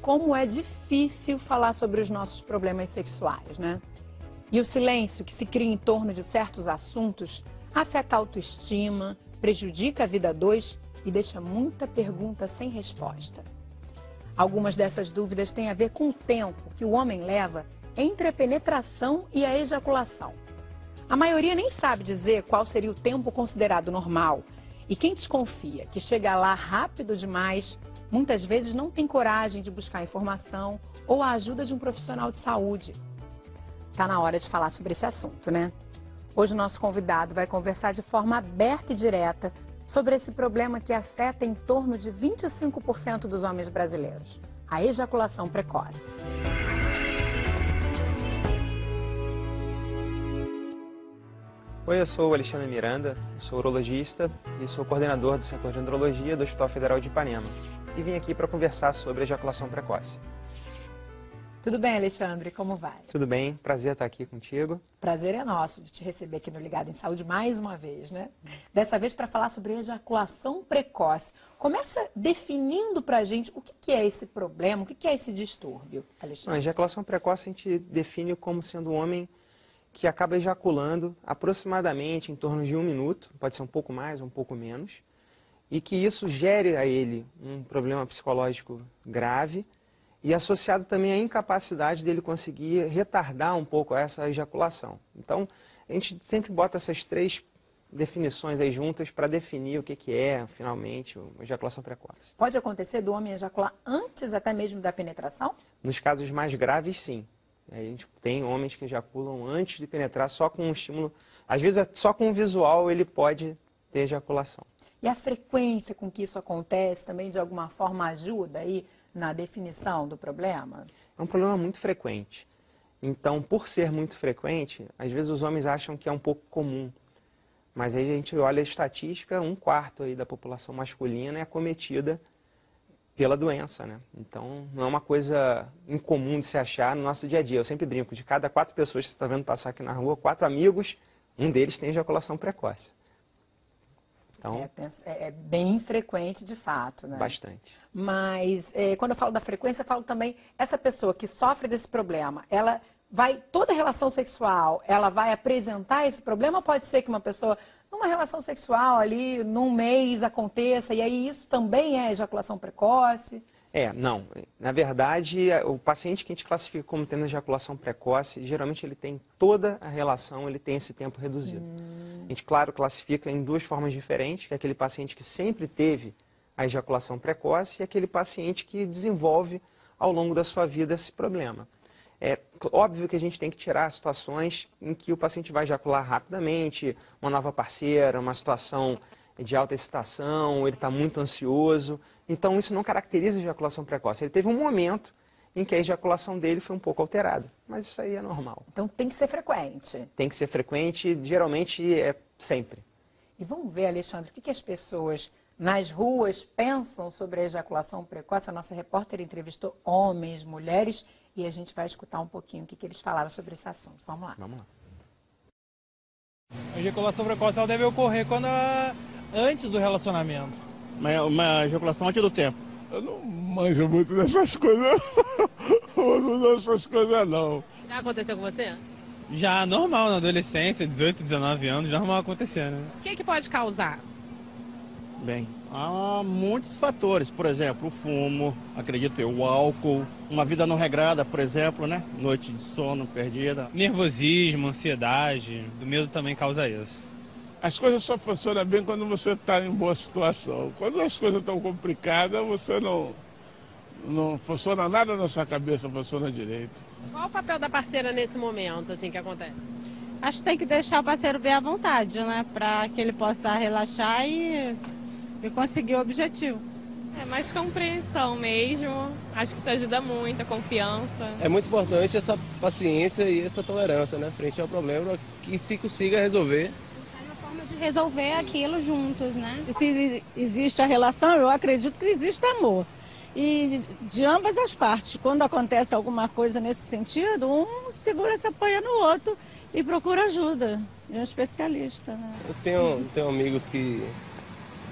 como é difícil falar sobre os nossos problemas sexuais, né? E o silêncio que se cria em torno de certos assuntos afeta a autoestima, prejudica a vida a dois e deixa muita pergunta sem resposta. Algumas dessas dúvidas têm a ver com o tempo que o homem leva entre a penetração e a ejaculação. A maioria nem sabe dizer qual seria o tempo considerado normal. E quem desconfia que chega lá rápido demais, muitas vezes não tem coragem de buscar informação ou a ajuda de um profissional de saúde. Está na hora de falar sobre esse assunto, né? Hoje o nosso convidado vai conversar de forma aberta e direta sobre esse problema que afeta em torno de 25% dos homens brasileiros, a ejaculação precoce. Oi, eu sou o Alexandre Miranda, sou urologista e sou coordenador do setor de andrologia do Hospital Federal de Ipanema. E vim aqui para conversar sobre ejaculação precoce. Tudo bem, Alexandre? Como vai? Tudo bem, prazer estar aqui contigo. Prazer é nosso de te receber aqui no Ligado em Saúde mais uma vez, né? Dessa vez para falar sobre ejaculação precoce. Começa definindo para a gente o que é esse problema, o que é esse distúrbio, Alexandre. A ejaculação precoce a gente define como sendo um homem que acaba ejaculando aproximadamente em torno de 1 minuto, pode ser um pouco mais, um pouco menos, e que isso gere a ele um problema psicológico grave e associado também à incapacidade dele conseguir retardar um pouco essa ejaculação. Então, a gente sempre bota essas 3 definições aí juntas para definir o que é, finalmente, a ejaculação precoce. Pode acontecer do homem ejacular antes até mesmo da penetração? Nos casos mais graves, sim. A gente tem homens que ejaculam antes de penetrar só com um estímulo. Às vezes, só com o visual ele pode ter ejaculação. E a frequência com que isso acontece também, de alguma forma, ajuda aí na definição do problema? É um problema muito frequente. Então, por ser muito frequente, às vezes os homens acham que é um pouco comum. Mas aí a gente olha a estatística, 1/4 aí da população masculina é acometida pela doença, né? Então, não é uma coisa incomum de se achar no nosso dia a dia. Eu sempre brinco, de cada 4 pessoas que você está vendo passar aqui na rua, 4 amigos, um deles tem ejaculação precoce. Então, é bem frequente de fato, né? Bastante. Mas, quando eu falo da frequência, eu falo também, essa pessoa que sofre desse problema, ela vai, toda relação sexual, ela vai apresentar esse problema? Pode ser que uma pessoa, numa relação sexual ali, num mês aconteça, e aí isso também é ejaculação precoce? Não. Na verdade, o paciente que a gente classifica como tendo ejaculação precoce, geralmente ele tem toda a relação, ele tem esse tempo reduzido. A gente, claro, classifica em 2 formas diferentes, que é aquele paciente que sempre teve a ejaculação precoce e aquele paciente que desenvolve ao longo da sua vida esse problema. É óbvio que a gente tem que tirar situações em que o paciente vai ejacular rapidamente, uma nova parceira, uma situação de alta excitação, ele está muito ansioso. Então, isso não caracteriza a ejaculação precoce. Ele teve um momento em que a ejaculação dele foi um pouco alterada, mas isso aí é normal. Então, tem que ser frequente. Tem que ser frequente, geralmente é sempre. E vamos ver, Alexandre, o que as pessoas nas ruas pensam sobre a ejaculação precoce. A nossa repórter entrevistou homens, mulheres, e a gente vai escutar um pouquinho o que eles falaram sobre esse assunto. Vamos lá. Vamos lá. A ejaculação precoce ela deve ocorrer antes do relacionamento. Uma ejaculação antes do tempo. Eu não manjo muito dessas coisas, não. Já aconteceu com você? Já normal na adolescência, 18, 19 anos, normal acontecer, né? O que pode causar? Bem, há muitos fatores, por exemplo, o fumo, acredito eu, o álcool, uma vida não regrada, por exemplo, né? Noite de sono perdida. Nervosismo, ansiedade, o medo também causa isso. As coisas só funcionam bem quando você está em boa situação. Quando as coisas estão complicadas, você não funciona nada na sua cabeça, funciona direito. Qual o papel da parceira nesse momento, assim, que acontece? Acho que tem que deixar o parceiro bem à vontade, né? Para que ele possa relaxar e conseguir o objetivo. É mais compreensão mesmo, acho que isso ajuda muito, a confiança. É muito importante essa paciência e essa tolerância, né, frente ao problema, que se consiga resolver. É uma forma de resolver aquilo juntos, né? Se existe a relação, eu acredito que existe amor. E de ambas as partes, quando acontece alguma coisa nesse sentido, um segura, se apoia no outro e procura ajuda de um especialista, né? Eu tenho amigos que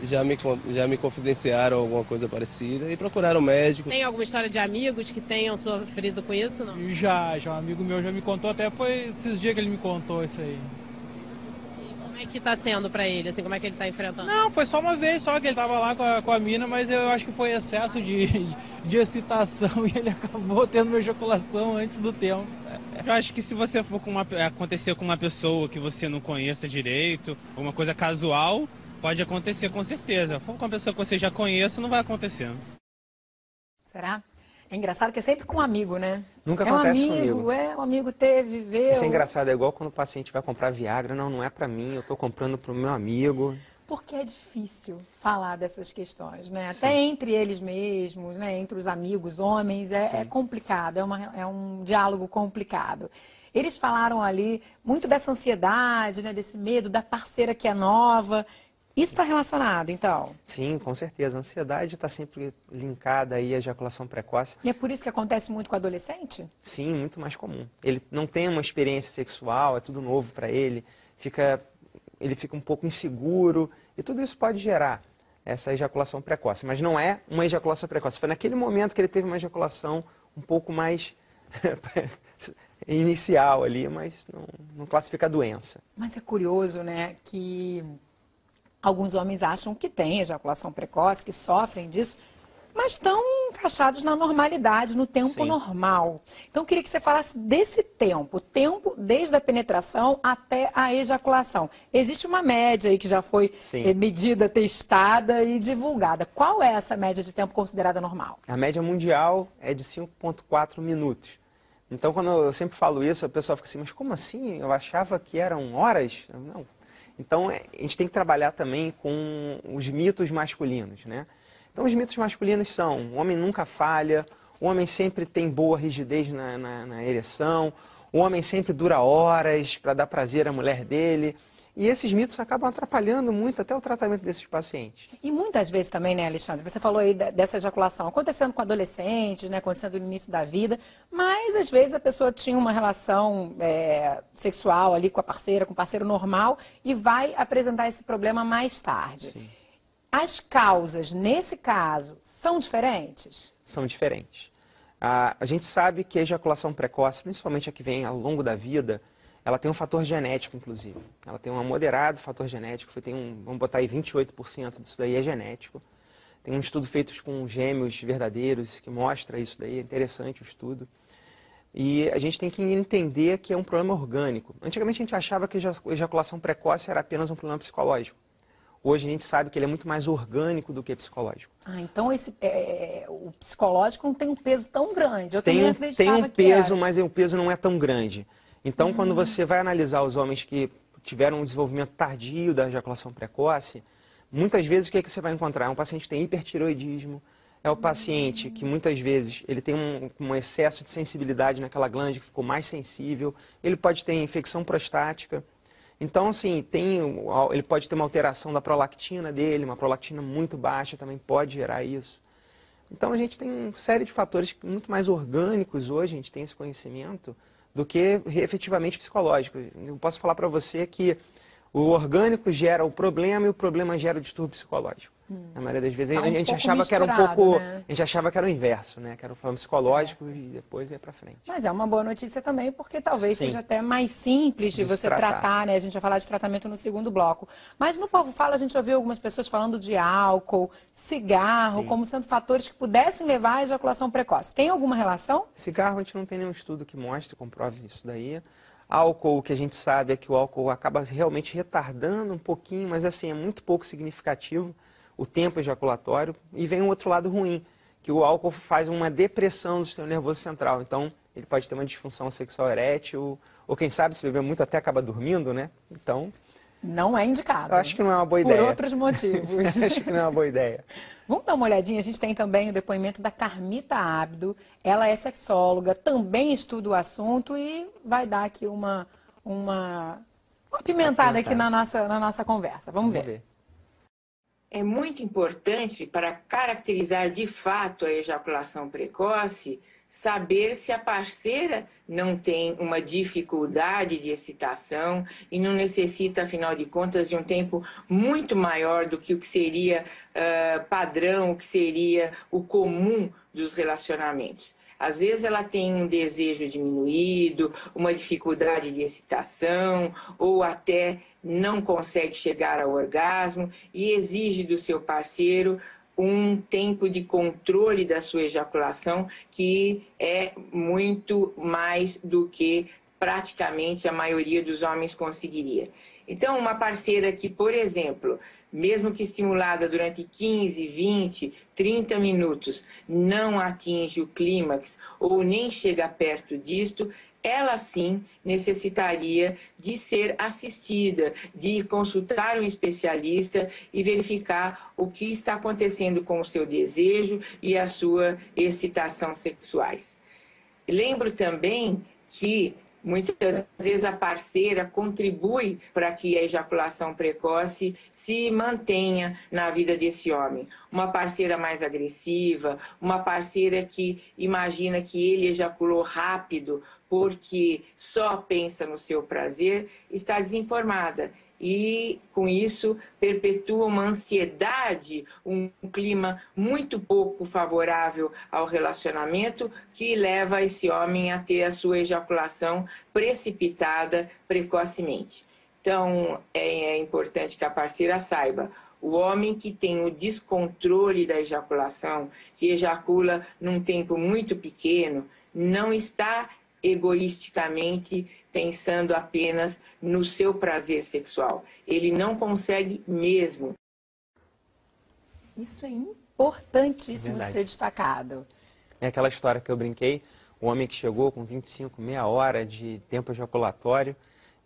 já me confidenciaram alguma coisa parecida e procuraram médico. Tem alguma história de amigos que tenham sofrido com isso, não? Já um amigo meu já me contou, até foi esses dias que ele me contou isso aí. E como é que tá sendo pra ele, assim, como é que ele tá enfrentando? Não, foi só uma vez só que ele tava lá com a mina, mas eu acho que foi excesso de excitação e ele acabou tendo uma ejaculação antes do tempo. Eu acho que se você for acontecer com uma pessoa que você não conheça direito, uma coisa casual, pode acontecer com certeza. For com uma pessoa que você já conheça, não vai acontecer. Será? É engraçado que é sempre com um amigo, né? Nunca acontece comigo. Um amigo teve, viveu. Isso é engraçado, é igual quando o paciente vai comprar Viagra. Não é pra mim, eu tô comprando pro meu amigo. Porque é difícil falar dessas questões, né? Até entre eles mesmos, né? Entre os amigos, homens, é complicado, é um diálogo complicado. Eles falaram ali muito dessa ansiedade, né? Desse medo da parceira que é nova. Isso está relacionado, então? Sim, com certeza. A ansiedade está sempre linkada aí à ejaculação precoce. E é por isso que acontece muito com o adolescente? Sim, muito mais comum. Ele não tem uma experiência sexual, é tudo novo para ele, ele fica um pouco inseguro e tudo isso pode gerar essa ejaculação precoce. Mas não é uma ejaculação precoce. Foi naquele momento que ele teve uma ejaculação um pouco mais inicial ali, mas não classifica a doença. Mas é curioso, né, que alguns homens acham que têm ejaculação precoce, que sofrem disso, mas estão encaixados na normalidade, no tempo normal. Então, eu queria que você falasse desse tempo desde a penetração até a ejaculação. Existe uma média aí que já foi medida, testada e divulgada. Qual é essa média de tempo considerada normal? A média mundial é de 5,4 minutos. Então, quando eu sempre falo isso, a pessoa fica assim, mas como assim? Eu achava que eram horas? Não. Então, a gente tem que trabalhar também com os mitos masculinos, né? Então, os mitos masculinos são: o homem nunca falha, o homem sempre tem boa rigidez na ereção, o homem sempre dura horas para dar prazer à mulher dele. E esses mitos acabam atrapalhando muito até o tratamento desses pacientes. E muitas vezes também, né, Alexandre? Você falou aí dessa ejaculação acontecendo com adolescentes, né, acontecendo no início da vida, mas às vezes a pessoa tinha uma relação sexual ali com a parceira, com o parceiro normal e vai apresentar esse problema mais tarde. Sim. As causas, nesse caso, são diferentes? São diferentes. A gente sabe que a ejaculação precoce, principalmente a que vem ao longo da vida, ela tem um fator genético, inclusive. Ela tem um moderado fator genético, vamos botar aí 28% disso daí é genético. Tem um estudo feito com gêmeos verdadeiros que mostra isso daí, é interessante o estudo. E a gente tem que entender que é um problema orgânico. Antigamente a gente achava que a ejaculação precoce era apenas um problema psicológico. Hoje a gente sabe que ele é muito mais orgânico do que psicológico. Ah, então o psicológico não tem um peso tão grande. Eu também acreditava tem um que peso, era. mas o peso não é tão grande. Então, quando você vai analisar os homens que tiveram um desenvolvimento tardio da ejaculação precoce, muitas vezes o que você vai encontrar? É um paciente que tem hipertiroidismo, é o paciente que muitas vezes ele tem um excesso de sensibilidade naquela glândula que ficou mais sensível, ele pode ter infecção prostática. Então, assim, ele pode ter uma alteração da prolactina dele, uma prolactina muito baixa também pode gerar isso. Então, a gente tem uma série de fatores muito mais orgânicos hoje, a gente tem esse conhecimento, do que efetivamente psicológico. Eu posso falar para você que o orgânico gera o problema e o problema gera o distúrbio psicológico. Na maioria das vezes, a gente achava que era um pouco, né? A gente achava que era o inverso, né? Que era o problema psicológico e depois ia para frente. Mas é uma boa notícia também, porque talvez seja até mais simples de você tratar, né? A gente vai falar de tratamento no segundo bloco. Mas no Povo Fala, a gente ouviu algumas pessoas falando de álcool, cigarro, como sendo fatores que pudessem levar à ejaculação precoce. Tem alguma relação? Cigarro, a gente não tem nenhum estudo que mostre, comprove isso daí. Álcool, o que a gente sabe é que o álcool acaba realmente retardando um pouquinho, mas assim, é muito pouco significativo o tempo ejaculatório. E vem um outro lado ruim, que o álcool faz uma depressão do sistema nervoso central. Então, ele pode ter uma disfunção sexual erétil, ou quem sabe, se beber muito, até acaba dormindo, né? Então... Não é indicado. Eu acho que não é uma boa ideia. Por outros motivos. Acho que não é uma boa ideia. Vamos dar uma olhadinha, a gente tem também o depoimento da Carmita Abdo. Ela é sexóloga, também estuda o assunto e vai dar aqui uma pimentada aqui na nossa conversa. Vamos ver. É muito importante para caracterizar de fato a ejaculação precoce saber se a parceira não tem uma dificuldade de excitação e não necessita, afinal de contas, de um tempo muito maior do que o que seria padrão, o que seria o comum dos relacionamentos. Às vezes ela tem um desejo diminuído, uma dificuldade de excitação, ou até não consegue chegar ao orgasmo e exige do seu parceiro um tempo de controle da sua ejaculação que é muito mais do que praticamente a maioria dos homens conseguiria. Então, uma parceira que, por exemplo, mesmo que estimulada durante 15, 20, 30 minutos, não atinge o clímax ou nem chega perto disto, ela sim necessitaria de ser assistida, de consultar um especialista e verificar o que está acontecendo com o seu desejo e a sua excitação sexuais. Lembro também que muitas vezes a parceira contribui para que a ejaculação precoce se mantenha na vida desse homem. Uma parceira mais agressiva, uma parceira que imagina que ele ejaculou rápido porque só pensa no seu prazer, está desinformada. E, com isso, perpetua uma ansiedade, um clima muito pouco favorável ao relacionamento que leva esse homem a ter a sua ejaculação precipitada precocemente. Então, é importante que a parceira saiba, o homem que tem o descontrole da ejaculação, que ejacula num tempo muito pequeno, não está egoisticamente pensando apenas no seu prazer sexual. Ele não consegue mesmo. Isso é importantíssimo de ser destacado. É aquela história que eu brinquei, o homem que chegou com 25, meia hora de tempo ejaculatório,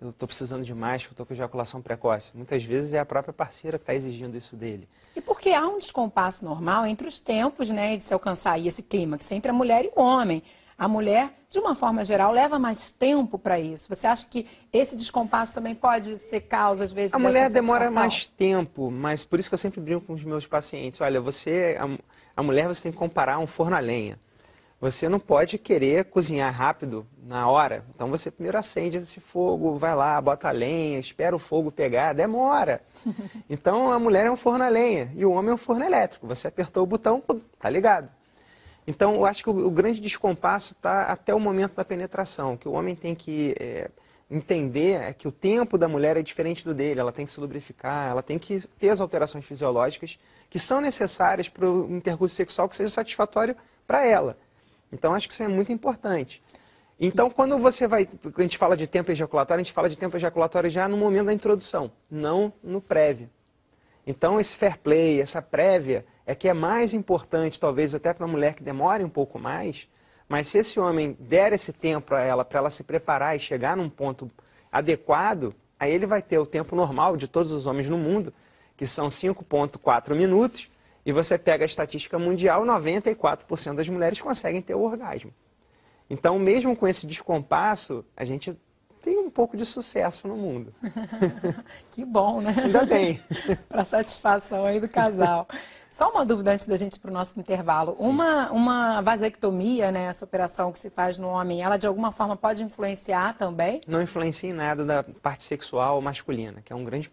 eu estou precisando de mais, eu estou com ejaculação precoce. Muitas vezes é a própria parceira que está exigindo isso dele. E porque há um descompasso normal entre os tempos, né, de se alcançar aí esse clímax entre a mulher e o homem. A mulher, de uma forma geral, leva mais tempo para isso. Você acha que esse descompasso também pode ser causa, às vezes, a mulher demora mais tempo, mas por isso que eu sempre brinco com os meus pacientes. Olha, a mulher você tem que comparar um forno a lenha. Você não pode querer cozinhar rápido na hora. Então você primeiro acende esse fogo, vai lá, bota a lenha, espera o fogo pegar, demora. Então a mulher é um forno a lenha e o homem é um forno elétrico. Você apertou o botão, tá ligado. Então, eu acho que o grande descompasso está até o momento da penetração, que o homem tem que entender que o tempo da mulher é diferente do dele, ela tem que se lubrificar, ela tem que ter as alterações fisiológicas que são necessárias para o intercurso sexual que seja satisfatório para ela. Então, acho que isso é muito importante. Então, quando a gente fala de tempo ejaculatório, a gente fala de tempo ejaculatório já no momento da introdução, não no prévio. Então, esse fair play, essa prévia, é que é mais importante, talvez até para a mulher que demore um pouco mais, mas se esse homem der esse tempo para ela se preparar e chegar num ponto adequado, aí ele vai ter o tempo normal de todos os homens no mundo, que são 5,4 minutos, e você pega a estatística mundial, 94% das mulheres conseguem ter o orgasmo. Então, mesmo com esse descompasso, a gente tem um pouco de sucesso no mundo. Que bom, né? Ainda bem. Para satisfação aí do casal. Só uma dúvida antes da gente ir para o nosso intervalo. Uma vasectomia, né, essa operação que se faz no homem, ela de alguma forma pode influenciar também? Não influencia em nada da parte sexual masculina, que é um grande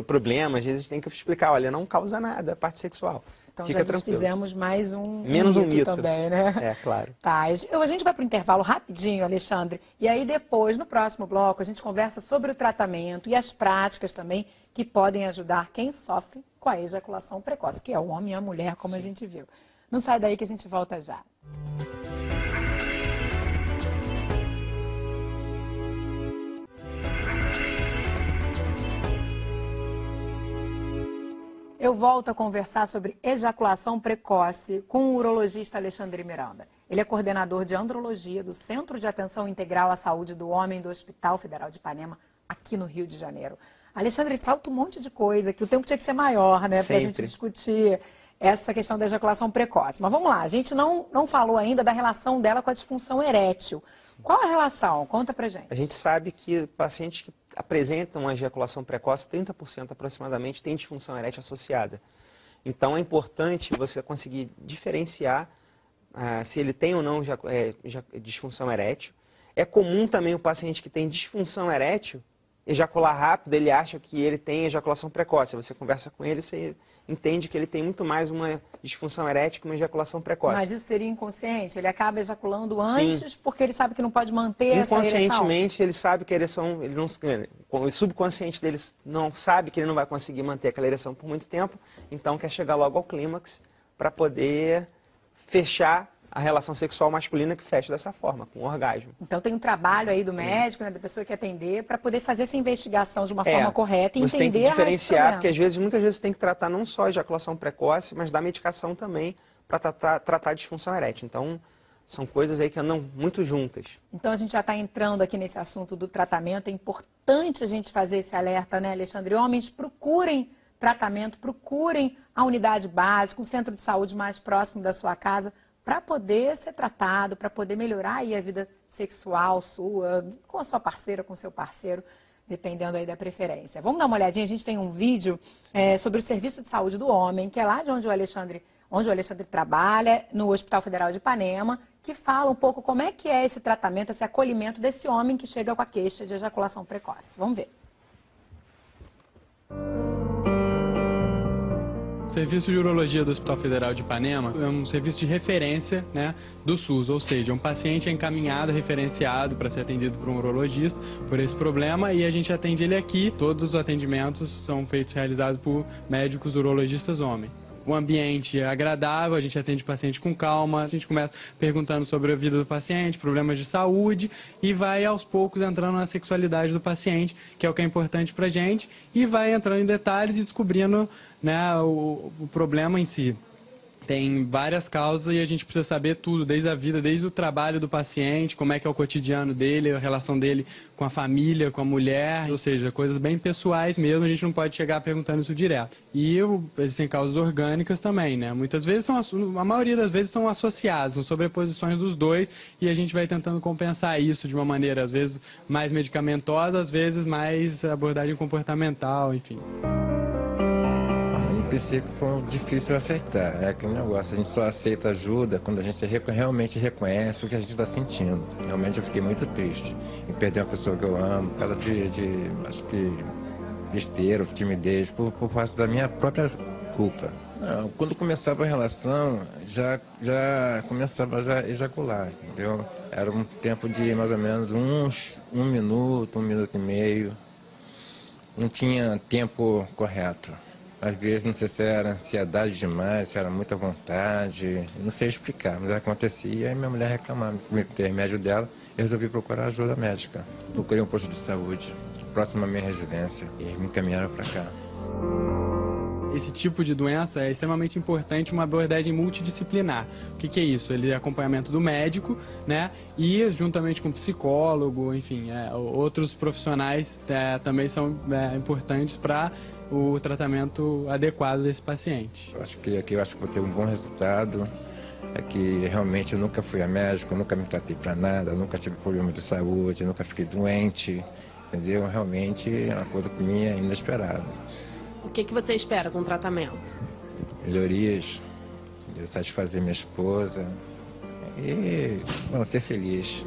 problema. Às vezes tem que explicar, olha, não causa nada a parte sexual. Então fica já tranquilo. Fizemos mais um mito também, né? É, claro. Tá, a gente vai para o intervalo rapidinho, Alexandre, e aí depois, no próximo bloco, a gente conversa sobre o tratamento e as práticas também que podem ajudar quem sofre com a ejaculação precoce, que é o homem e a mulher, como a gente viu. Não sai daí que a gente volta já. Eu volto a conversar sobre ejaculação precoce com o urologista Alexandre Miranda. Ele é coordenador de andrologia do Centro de Atenção Integral à Saúde do Homem do Hospital Federal de Ipanema, aqui no Rio de Janeiro. Alexandre, falta um monte de coisa, que o tempo tinha que ser maior, né, para a gente discutir essa questão da ejaculação precoce. Mas vamos lá, a gente não falou ainda da relação dela com a disfunção erétil. Qual a relação? Conta pra gente. A gente sabe que pacientes que apresentam uma ejaculação precoce, 30% aproximadamente, tem disfunção erétil associada. Então é importante você conseguir diferenciar se ele tem ou não disfunção erétil. É comum também o paciente que tem disfunção erétil ejacular rápido, ele acha que ele tem ejaculação precoce. Você conversa com ele, você entende que ele tem muito mais uma disfunção erétil que uma ejaculação precoce. Mas isso seria inconsciente? Ele acaba ejaculando antes porque ele sabe que não pode manter essa ereção? Inconscientemente, ele sabe que a ereção, o subconsciente dele não sabe que ele não vai conseguir manter aquela ereção por muito tempo, então quer chegar logo ao clímax para poder fechar a relação sexual masculina, que fecha dessa forma, com orgasmo. Então tem um trabalho aí do médico, né, da pessoa que atender, para poder fazer essa investigação de uma forma correta e você entender tem que diferenciar, porque muitas vezes tem que tratar não só a ejaculação precoce, mas dar medicação também para tratar a disfunção erétil. Então, são coisas aí que andam muito juntas. Então a gente já está entrando aqui nesse assunto do tratamento. É importante a gente fazer esse alerta, né, Alexandre? Homens, procurem tratamento, procurem a unidade básica, um centro de saúde mais próximo da sua casa, para poder ser tratado, para poder melhorar aí a vida sexual sua, com a sua parceira, com o seu parceiro, dependendo aí da preferência. Vamos dar uma olhadinha, a gente tem um vídeo sobre o serviço de saúde do homem, que é lá de onde o Alexandre trabalha, no Hospital Federal de Ipanema, que fala um pouco como é que é esse tratamento, esse acolhimento desse homem que chega com a queixa de ejaculação precoce. Vamos ver. O Serviço de Urologia do Hospital Federal de Ipanema é um serviço de referência, né, do SUS, ou seja, um paciente é encaminhado, referenciado para ser atendido por um urologista por esse problema e a gente atende ele aqui. Todos os atendimentos são realizados por médicos urologistas homens. O ambiente é agradável, a gente atende o paciente com calma, a gente começa perguntando sobre a vida do paciente, problemas de saúde e vai aos poucos entrando na sexualidade do paciente, que é o que é importante pra gente, e vai entrando em detalhes e descobrindo, né, o problema em si. Tem várias causas e a gente precisa saber tudo, desde a vida, desde o trabalho do paciente, como é que é o cotidiano dele, a relação dele com a família, com a mulher, ou seja, coisas bem pessoais mesmo, a gente não pode chegar perguntando isso direto. E existem causas orgânicas também, né? Muitas vezes, a maioria das vezes são associadas, são sobreposições dos dois e a gente vai tentando compensar isso de uma maneira, às vezes, mais medicamentosa, às vezes mais abordagem comportamental, enfim. No princípio foi difícil aceitar, é aquele negócio, a gente só aceita ajuda quando a gente realmente reconhece o que a gente está sentindo. Realmente eu fiquei muito triste em perder uma pessoa que eu amo, por causa acho que, besteira, timidez, por parte da minha própria culpa. Não, quando começava a relação, já começava a ejacular, entendeu? Era um tempo de mais ou menos um minuto e meio, não tinha tempo correto. Às vezes, não sei se era ansiedade demais, se era muita vontade, não sei explicar, mas acontecia e minha mulher reclamava. Com o intermédio dela, eu resolvi procurar ajuda médica. Procurei um posto de saúde, próximo à minha residência, e me encaminharam para cá. Esse tipo de doença é extremamente importante, uma abordagem multidisciplinar. O que é isso? Ele é acompanhamento do médico, né? E juntamente com psicólogo, enfim, outros profissionais também são importantes para o tratamento adequado desse paciente. Eu acho que vou ter um bom resultado. É que realmente eu nunca fui a médico, nunca me tratei para nada, nunca tive problema de saúde, nunca fiquei doente, entendeu? Realmente é uma coisa para mim inesperada. O que você espera com o tratamento? Melhorias, de satisfazer minha esposa e, bom, ser feliz.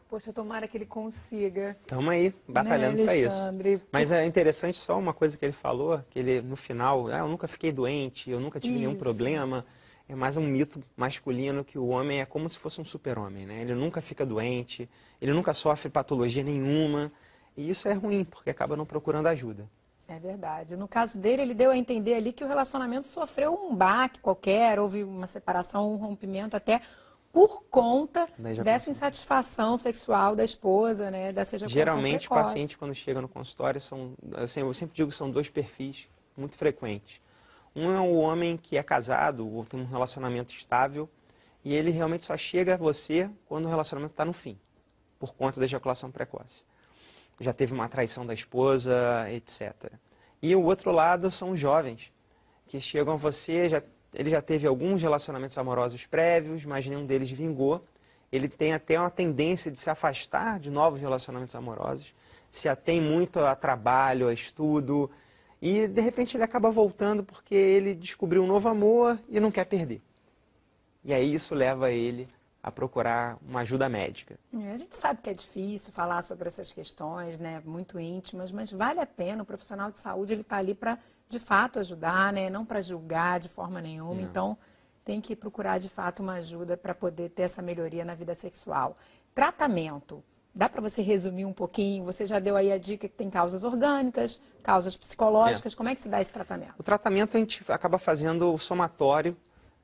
Poxa, tomara que ele consiga. Estamos aí, batalhando, né, para isso. Mas é interessante só uma coisa que ele falou, que ele no final, eu nunca fiquei doente, eu nunca tive nenhum problema. É mais um mito masculino que o homem é como se fosse um super-homem, né? Ele nunca fica doente, ele nunca sofre patologia nenhuma. E isso é ruim, porque acaba não procurando ajuda. É verdade. No caso dele, ele deu a entender ali que o relacionamento sofreu um baque qualquer, houve uma separação, um rompimento até por conta dessa insatisfação sexual da esposa, né? Dessa ejaculação Geralmente, precoce. o paciente, quando chega no consultório, eu sempre digo que são dois perfis muito frequentes. Um é o homem que é casado ou tem um relacionamento estável e ele realmente só chega a você quando o relacionamento está no fim, por conta da ejaculação precoce. Já teve uma traição da esposa, etc. E o outro lado são os jovens, que chegam a você, ele já teve alguns relacionamentos amorosos prévios, mas nenhum deles vingou. Ele tem até uma tendência de se afastar de novos relacionamentos amorosos, se atém muito a trabalho, a estudo, E, de repente, ele acaba voltando porque ele descobriu um novo amor e não quer perder. E aí isso leva ele a procurar uma ajuda médica. A gente sabe que é difícil falar sobre essas questões, né, muito íntimas, mas vale a pena. O profissional de saúde, ele está ali para, de fato, ajudar, né, não para julgar de forma nenhuma. Então, tem que procurar, de fato, uma ajuda para poder ter essa melhoria na vida sexual. Tratamento. Dá para você resumir um pouquinho? Você já deu aí a dica que tem causas orgânicas, causas psicológicas. Como é que se dá esse tratamento? O tratamento a gente acaba fazendo o somatório,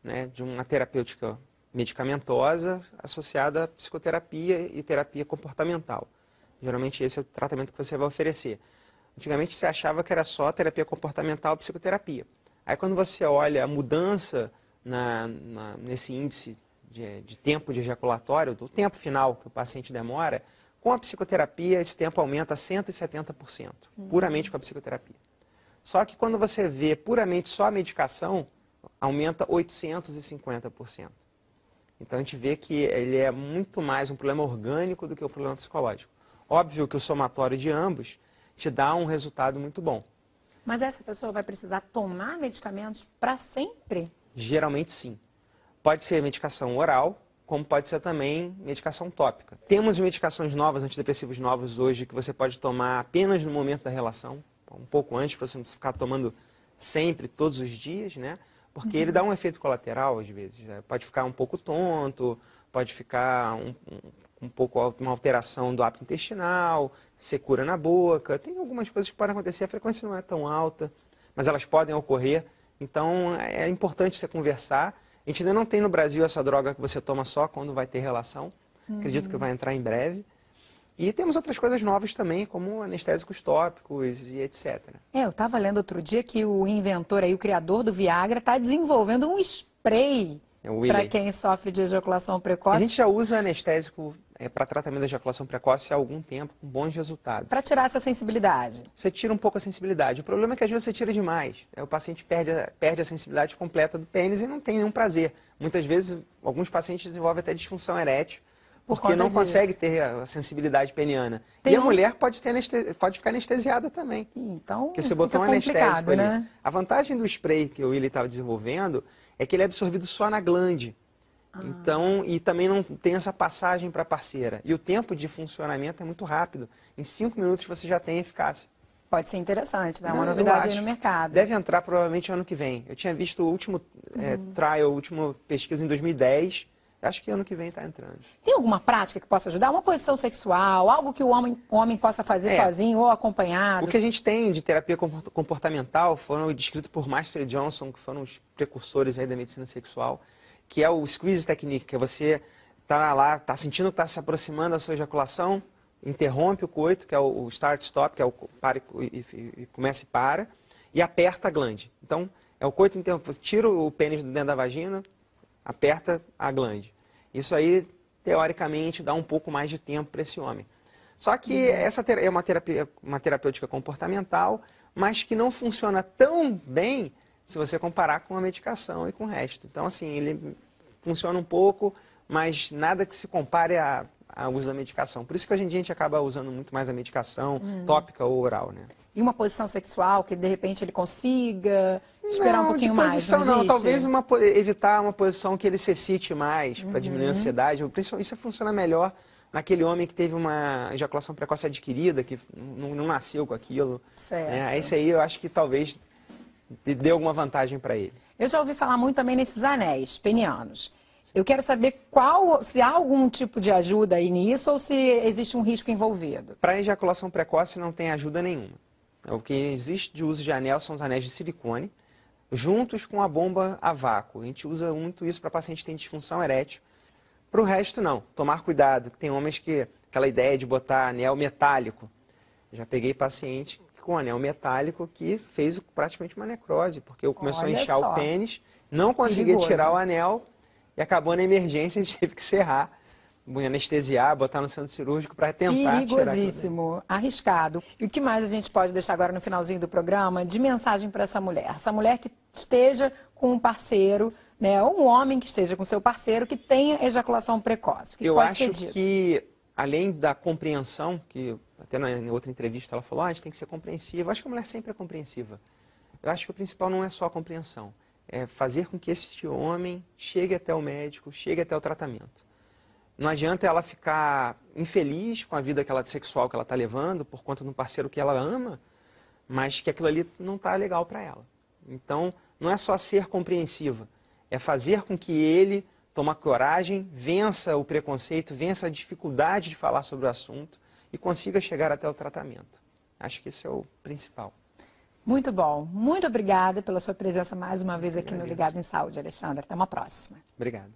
né, de uma terapêutica medicamentosa associada à psicoterapia e terapia comportamental. Geralmente esse é o tratamento que você vai oferecer. Antigamente você achava que era só terapia comportamental e psicoterapia. Aí quando você olha a mudança nesse índice de tempo de ejaculatório, do tempo final que o paciente demora, com a psicoterapia esse tempo aumenta a 170%, puramente com a psicoterapia. Só que quando você vê puramente só a medicação, aumenta 850%. Então a gente vê que ele é muito mais um problema orgânico do que um problema psicológico. Óbvio que o somatório de ambos te dá um resultado muito bom. Mas essa pessoa vai precisar tomar medicamentos para sempre? Geralmente sim. Pode ser medicação oral, como pode ser também medicação tópica. Temos medicações novas, antidepressivos novos hoje, que você pode tomar apenas no momento da relação, um pouco antes, para você não ficar tomando sempre, todos os dias, né? Porque ele dá um efeito colateral, às vezes. Né? Pode ficar um pouco tonto, pode ficar um pouco uma alteração do hábito intestinal, secura na boca. Tem algumas coisas que podem acontecer, a frequência não é tão alta, mas elas podem ocorrer. Então, é importante você conversar. A gente ainda não tem no Brasil essa droga que você toma só quando vai ter relação. Acredito que vai entrar em breve. E temos outras coisas novas também, como anestésicos tópicos e etc. Eu estava lendo outro dia que o inventor, aí, o criador do Viagra, está desenvolvendo um spray para quem sofre de ejaculação precoce. A gente já usa anestésico para tratamento da ejaculação precoce há algum tempo, com bons resultados. Para tirar essa sensibilidade? Você tira um pouco a sensibilidade. O problema é que às vezes você tira demais. O paciente perde a sensibilidade completa do pênis e não tem nenhum prazer. Muitas vezes, alguns pacientes desenvolvem até disfunção erétil, porque não consegue ter a sensibilidade peniana. E a mulher pode ficar anestesiada também. Então, porque você botou um anestésico ali. Né? A vantagem do spray que o Willy estava desenvolvendo é que ele é absorvido só na glande. Então, e também não tem essa passagem para a parceira. E o tempo de funcionamento é muito rápido. Em 5 minutos você já tem eficácia. Pode ser interessante, né? Uma novidade aí no mercado. Deve entrar provavelmente ano que vem. Eu tinha visto o último trial, a última pesquisa em 2010. Acho que ano que vem está entrando. Tem alguma prática que possa ajudar? Uma posição sexual, algo que o homem possa fazer sozinho ou acompanhado? O que a gente tem de terapia comportamental foram descritos por Master Johnson, que foram os precursores aí da medicina sexual, que é o squeeze technique, que é você tá lá, tá sentindo que está se aproximando da sua ejaculação, interrompe o coito, que é o start-stop, que é o para e começa e para, e aperta a glande. Então, é o coito interrompe, tira o pênis dentro da vagina, aperta a glande. Isso aí, teoricamente, dá um pouco mais de tempo para esse homem. Só que essa é uma terapêutica comportamental, mas que não funciona tão bem se você comparar com a medicação e com o resto. Então, assim, ele funciona um pouco, mas nada que se compare ao uso da medicação. Por isso que hoje em dia a gente acaba usando muito mais a medicação tópica ou oral, né? E uma posição sexual que de repente ele consiga esperar um pouquinho mais? Posição não, talvez evitar uma posição que ele se excite mais para diminuir a ansiedade. Isso funciona melhor naquele homem que teve uma ejaculação precoce adquirida, que não nasceu com aquilo. Certo. Esse aí eu acho que talvez dê alguma vantagem para ele. Eu já ouvi falar muito também nesses anéis penianos. Eu quero saber se há algum tipo de ajuda aí nisso ou se existe um risco envolvido. Para ejaculação precoce não tem ajuda nenhuma. O que existe de uso de anel são os anéis de silicone, juntos com a bomba a vácuo. A gente usa muito isso para paciente que tem disfunção erétil. Para o resto, não. Tomar cuidado, que tem homens que aquela ideia de botar anel metálico. Já peguei paciente com anel metálico que fez praticamente uma necrose, porque começou a inchar o pênis, não conseguia tirar o anel e acabou na emergência, a gente teve que serrar, anestesiar, botar no centro cirúrgico para tentar Perigosíssimo, arriscado. E o que mais a gente pode deixar agora no finalzinho do programa de mensagem para essa mulher? Essa mulher que esteja com um parceiro, né, ou um homem que esteja com seu parceiro que tenha ejaculação precoce. Eu acho que além da compreensão, que até na outra entrevista ela falou, a gente tem que ser compreensiva. Eu acho que a mulher sempre é compreensiva. Eu acho que o principal não é só a compreensão, é fazer com que este homem chegue até o médico, chegue até o tratamento. Não adianta ela ficar infeliz com a vida sexual que ela está levando, por conta de um parceiro que ela ama, mas que aquilo ali não está legal para ela. Então, não é só ser compreensiva, é fazer com que ele tome coragem, vença o preconceito, vença a dificuldade de falar sobre o assunto e consiga chegar até o tratamento. Acho que isso é o principal. Muito bom. Muito obrigada pela sua presença mais uma vez aqui no Ligado em Saúde, Alexandre. Até uma próxima. Obrigado.